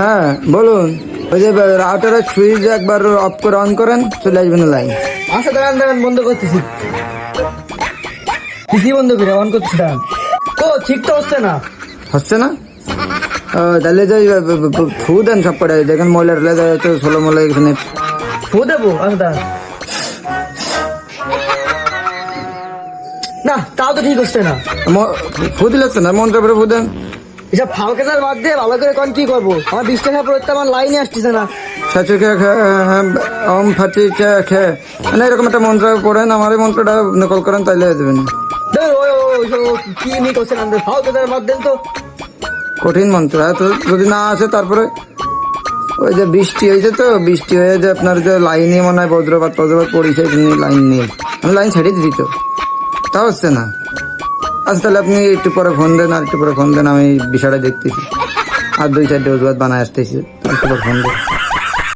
হ্যাঁ বলুন। ওই যে রাউটারের সুইচ একবার অফ করে অন করেন, চলে আসবে না লাইন। আচ্ছা দাঁড়ান দাঁড়ান, বন্ধ করতেছি। কি বন্ধ করে অন করছি, দাঁড়ান। তো ঠিক তো হচ্ছে না। হচ্ছে না? তাহলে যে ফু দেন সব করে, দেখেন ময়লা টয়লা যায় তো, ষোলো ময়লা এখানে ফু দেবো? আচ্ছা দাঁড়ান। না, তাও তো ঠিক হচ্ছে না। ফু দিলে হচ্ছে না, মন্ত্র করে ফু দেন। এসব ফালকেদার বাদ দিয়ে ভালো করে কোন কি করবো? আমার 20 টাকা পড়তে আমার লাইনে আসতেছে না। সাচু ওম ফাচি খে মানে এরকম একটা মন্ত্র পড়েন, আমার এই মন্ত্রটা নকল করেন, তাইলে দেবেন। ধুর, কি নি করছেন আমাদের, ফালকেদার বাদ দেন তো। কঠিন মন্ত্র, হ্যাঁ। তো যদি না আসে তারপরে ওই যে বৃষ্টি হয়েছে, তো বৃষ্টি হয়ে যে আপনার যে লাইনে মনে হয় বজ্রপাত পড়েছে, লাইন নেই, আমি লাইন ছেড়ে দিই, তো তা হচ্ছে না। আচ্ছা তাহলে আপনি একটু পরে ফোন দেন, আর একটু পরে ফোন দেন, আমি বিষয়টা দেখতেছি, আর 2-4 ডোজ বানায় আসতেছি, একটু পরে ফোন দেন।